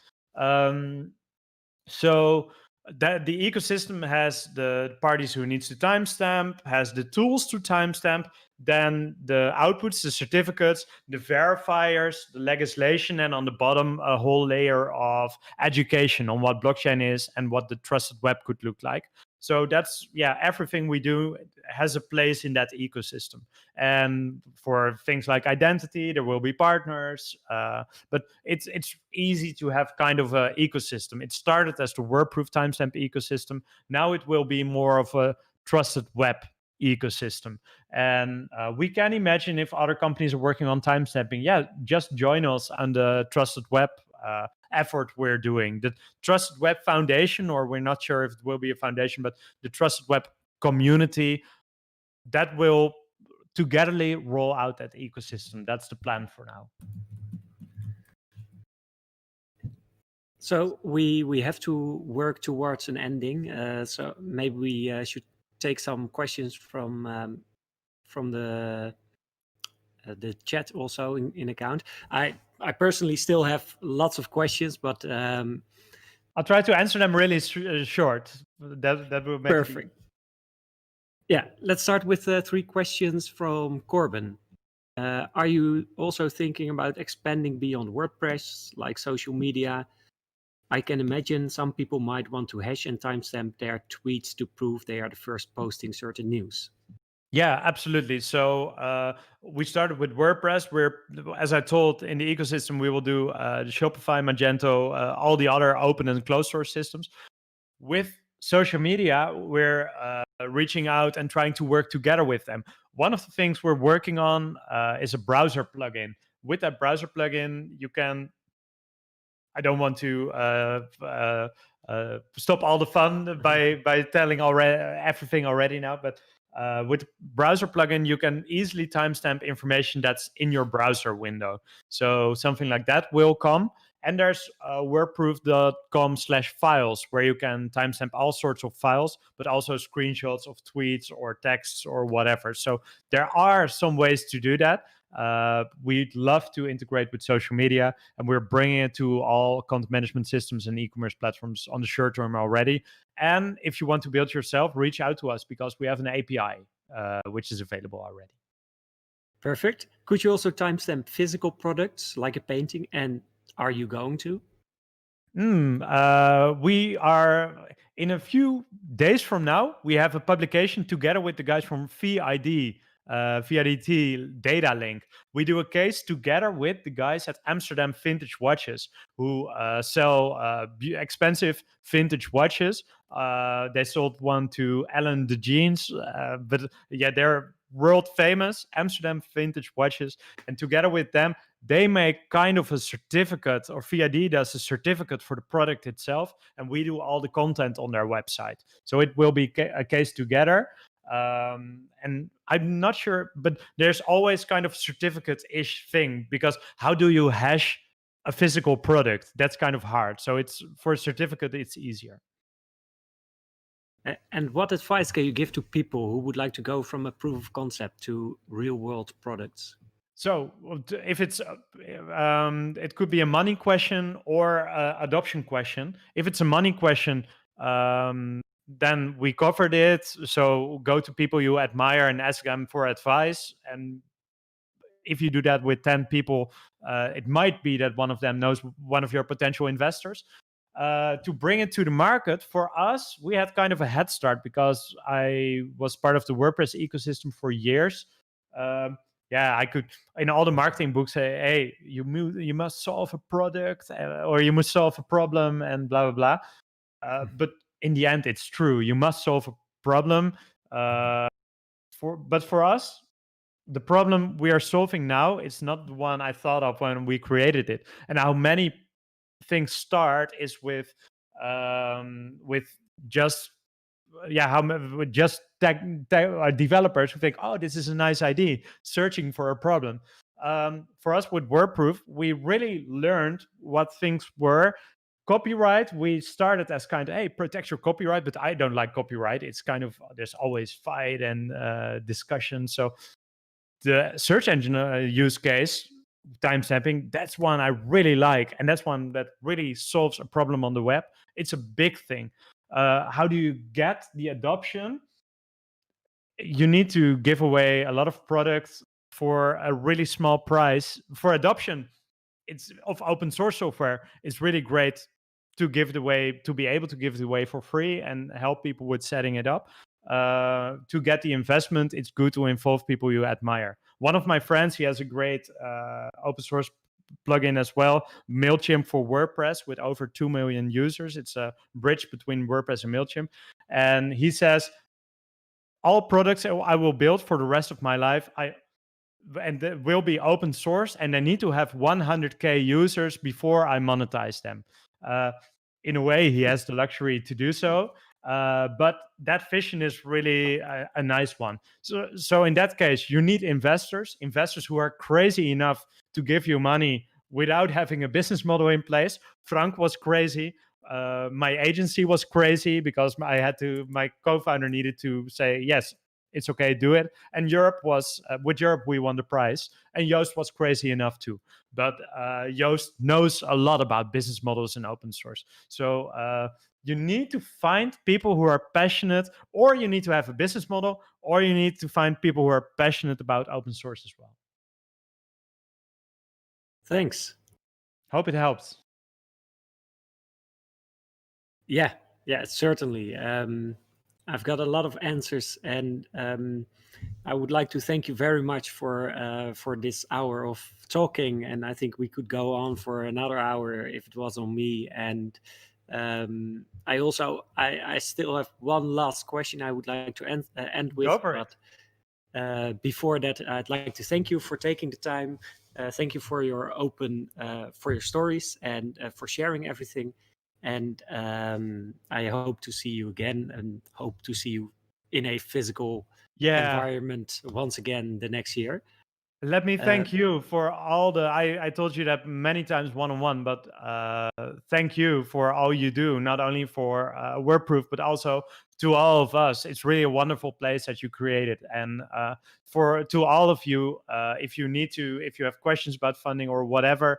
So that the ecosystem has the parties who needs to timestamp, has the tools to timestamp. then the outputs, the certificates, the verifiers, the legislation, and on the bottom, a whole layer of education on what blockchain is and what the trusted web could look like. So that's, everything we do has a place in that ecosystem. And for things like identity, there will be partners, but it's easy to have kind of an ecosystem. It started as the Wordproof timestamp ecosystem. Now it will be more of a trusted web ecosystem. And we can imagine if other companies are working on timestamping, just join us on the trusted web effort we're doing. The Trusted Web Foundation, or we're not sure if it will be a foundation, but the Trusted Web community, that will togetherly roll out that ecosystem. That's the plan for now. So we have to work towards an ending. So maybe we should take some questions from the chat also in account. I personally still have lots of questions, but I'll try to answer them really short. That will make perfect. Yeah, let's start with 3 questions from Corbin. Are you also thinking about expanding beyond WordPress, like social media? I can imagine some people might want to hash and timestamp their tweets to prove they are the first posting certain news. Yeah, absolutely. So we started with WordPress. As I told, in the ecosystem, we will do the Shopify, Magento, all the other open and closed source systems. With social media, we're reaching out and trying to work together with them. One of the things we're working on is a browser plugin. With that browser plugin, you can, I don't want to stop all the fun by telling everything already now, but with browser plugin, you can easily timestamp information that's in your browser window. So something like that will come. And there's wordproof.com/files, where you can timestamp all sorts of files, but also screenshots of tweets or texts or whatever. So there are some ways to do that. We'd love to integrate with social media, and we're bringing it to all content management systems and e-commerce platforms on the short term already. And if you want to build yourself, reach out to us, because we have an API which is available already. Perfect. Could you also timestamp physical products like a painting, and are you going to? We are, in a few days from now, we have a publication together with the guys from VID, VIDT Data Link. We do a case together with the guys at Amsterdam Vintage Watches, who sell expensive vintage watches. They sold one to Ellen DeGene's, but they're world famous Amsterdam Vintage Watches. And together with them, they make kind of a certificate, or VID does a certificate for the product itself, and we do all the content on their website. So it will be a case together. And I'm not sure, but there's always kind of certificate-ish thing, because how do you hash a physical product? That's kind of hard. So it's, for a certificate, it's easier. And what advice can you give to people who would like to go from a proof of concept to real-world products? So if it's, it could be a money question or adoption question. If it's a money question, then we covered it. So go to people you admire and ask them for advice. And if you do that with 10 people, it might be that one of them knows one of your potential investors. To bring it to the market, for us, we had kind of a head start, because I was part of the WordPress ecosystem for years. I could, in all the marketing books, say, hey, you must solve a product, or you must solve a problem, and blah, blah, blah. But in the end, it's true. You must solve a problem. But for us, the problem we are solving now is not the one I thought of when we created it. And how many things start is with just developers who think, oh, this is a nice idea, searching for a problem. For us with Wordproof, we really learned what things were. Copyright, we started as kind of, hey, protect your copyright, but I don't like copyright. It's kind of, there's always fight and discussion. So the search engine use case, timestamping, that's one I really like, and that's one that really solves a problem on the web. It's a big thing. How do you get the adoption? you need to give away a lot of products for a really small price for adoption. It's of open source software. It's really great to give it away, to be able to give it away for free and help people with setting it up. To get the investment, it's good to involve people you admire. One of my friends, he has a great open source plugin as well, MailChimp for WordPress with over 2 million users. It's a bridge between WordPress and MailChimp. And he says, all products I will build for the rest of my life, and they will be open source, and they need to have 100K users before I monetize them. In a way, he has the luxury to do so, but that vision is really a nice one. So in that case, you need investors who are crazy enough to give you money without having a business model in place. Frank was crazy. My agency was crazy because my co-founder needed to say, yes, it's okay, do it. And Europe was, with Europe, we won the prize. And Joost was crazy enough too. But Joost knows a lot about business models and open source. So you need to find people who are passionate, or you need to have a business model, or you need to find people who are passionate about open source as well. Thanks. Hope it helps. Yeah, certainly. I've got a lot of answers, and I would like to thank you very much for this hour of talking. And I think we could go on for another hour if it was on me. And I still have one last question I would like to end with. Go for it. But before that, I'd like to thank you for taking the time. Thank you for your for your stories and for sharing everything. And I hope to see you again, and hope to see you in a physical environment once again the next year. Let me thank you for all the, I told you that many times one-on-one, but thank you for all you do, not only for Wordproof, but also to all of us. It's really a wonderful place that you created. And to all of you, if you have questions about funding or whatever,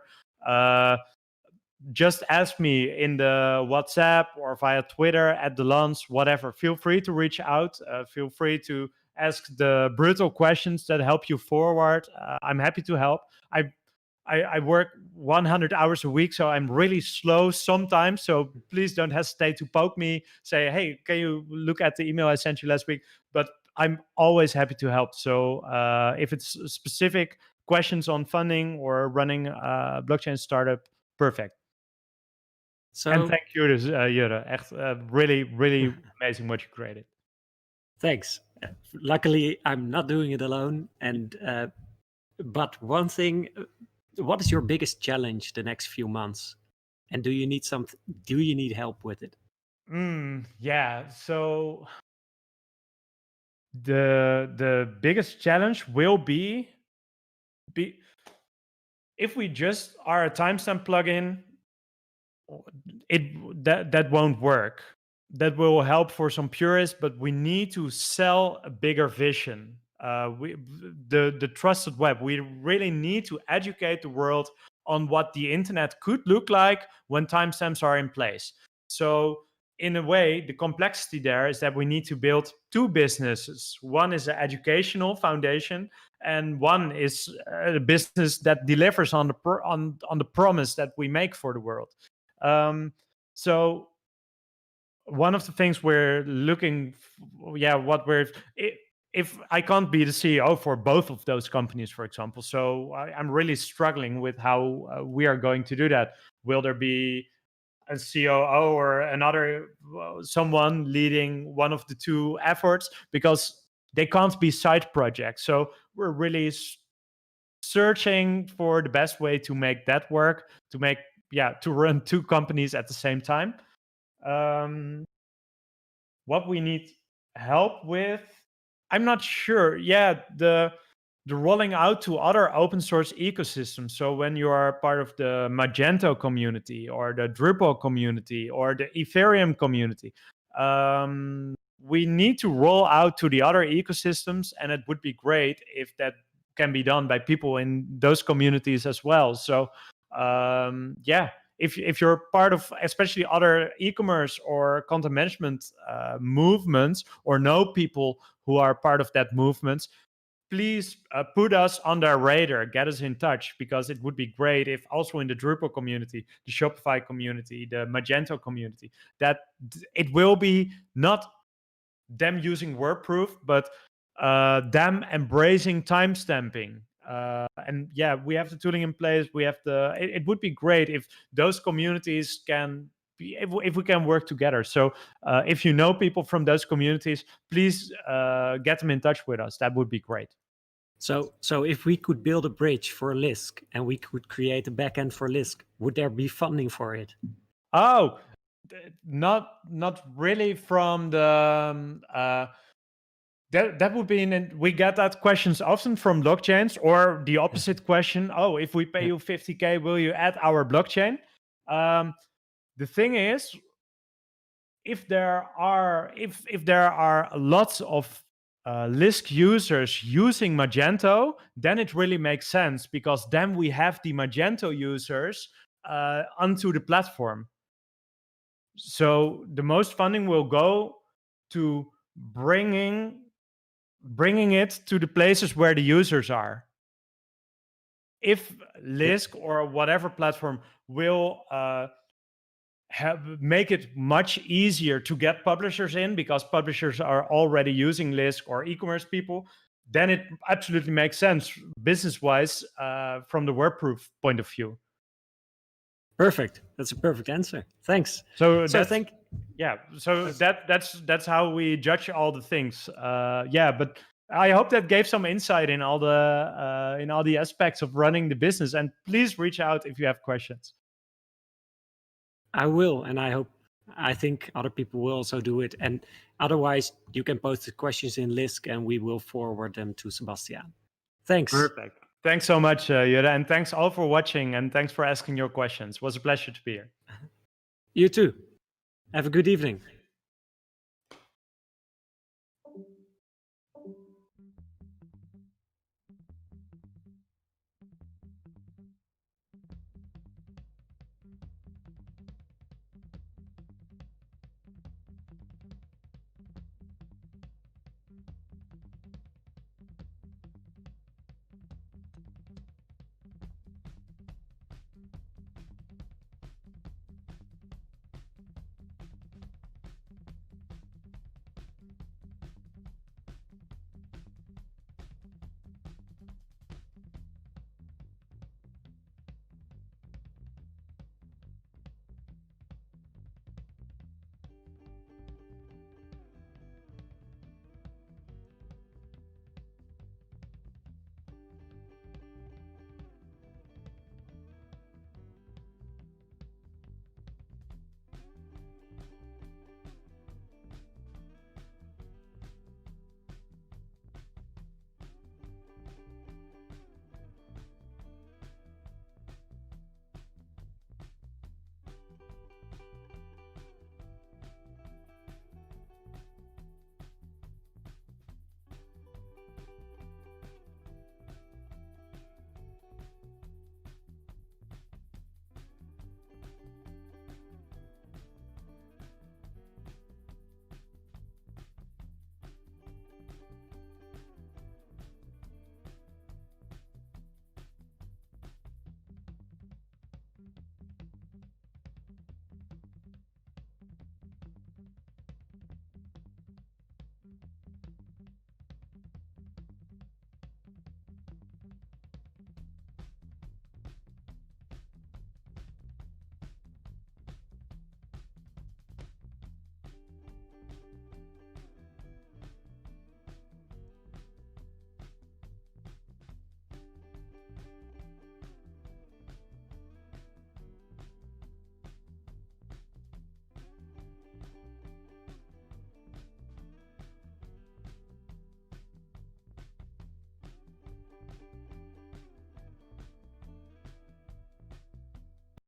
just ask me in the WhatsApp or via Twitter at the lunch, whatever. Feel free to reach out. Feel free to ask the brutal questions that help you forward. I'm happy to help. I work 100 hours a week, so I'm really slow sometimes. So please don't hesitate to poke me. Say, hey, can you look at the email I sent you last week? But I'm always happy to help. So if it's specific questions on funding or running a blockchain startup, perfect. So, and thank you, Jure. Echt, really, really amazing what you created. Thanks. Luckily, I'm not doing it alone. And but one thing, what is your biggest challenge the next few months? And do you need help with it? Yeah. So the biggest challenge will be if we just are a timestamp plugin, that won't work. That will help for some purists, but we need to sell a bigger vision. The trusted web. We really need to educate the world on what the internet could look like when timestamps are in place. So in a way, the complexity there is that we need to build two businesses. One is an educational foundation, and one is a business that delivers on the promise that we make for the world. So one of the things we're looking, if I can't be the CEO for both of those companies, for example, so I'm really struggling with how we are going to do that. Will there be a COO or another someone leading one of the two efforts? Because they can't be side projects. So we're really searching for the best way to make that work, to run two companies at the same time. What we need help with, I'm not sure. The rolling out to other open source ecosystems. So when you are part of the Magento community or the Drupal community or the Ethereum community, we need to roll out to the other ecosystems, and it would be great if that can be done by people in those communities as well. So if you're part of especially other e-commerce or content management movements, or know people who are part of that movement, please put us on their radar, get us in touch, because it would be great if also in the Drupal community, the Shopify community, the Magento community, that it will be not them using Wordproof, but them embracing timestamping. And yeah, we have the tooling in place. We have it would be great if those communities can be, if we can work together. So if you know people from those communities, please get them in touch with us. That would be great. So if we could build a bridge for Lisk and we could create a backend for Lisk, would there be funding for it? Oh, not really from the that would be we get that questions often from blockchains, or the opposite question. Oh, if we pay you 50K, will you add our blockchain? The thing is, if there are lots of Lisk users using Magento, then it really makes sense, because then we have the Magento users onto the platform. So the most funding will go to bringing it to the places where the users are. If Lisk or whatever platform will make it much easier to get publishers in, because publishers are already using Lisk, or e-commerce people, then it absolutely makes sense business-wise from the Wordproof point of view. Perfect. That's a perfect answer. Thanks. So that's how we judge all the things. But I hope that gave some insight in all the aspects of running the business. And please reach out if you have questions. I will, and I think other people will also do it. And otherwise, you can post the questions in Lisk, and we will forward them to Sebastiaan. Thanks. Perfect. Thanks so much, Jure, and thanks all for watching, and thanks for asking your questions. It was a pleasure to be here. You too. Have a good evening.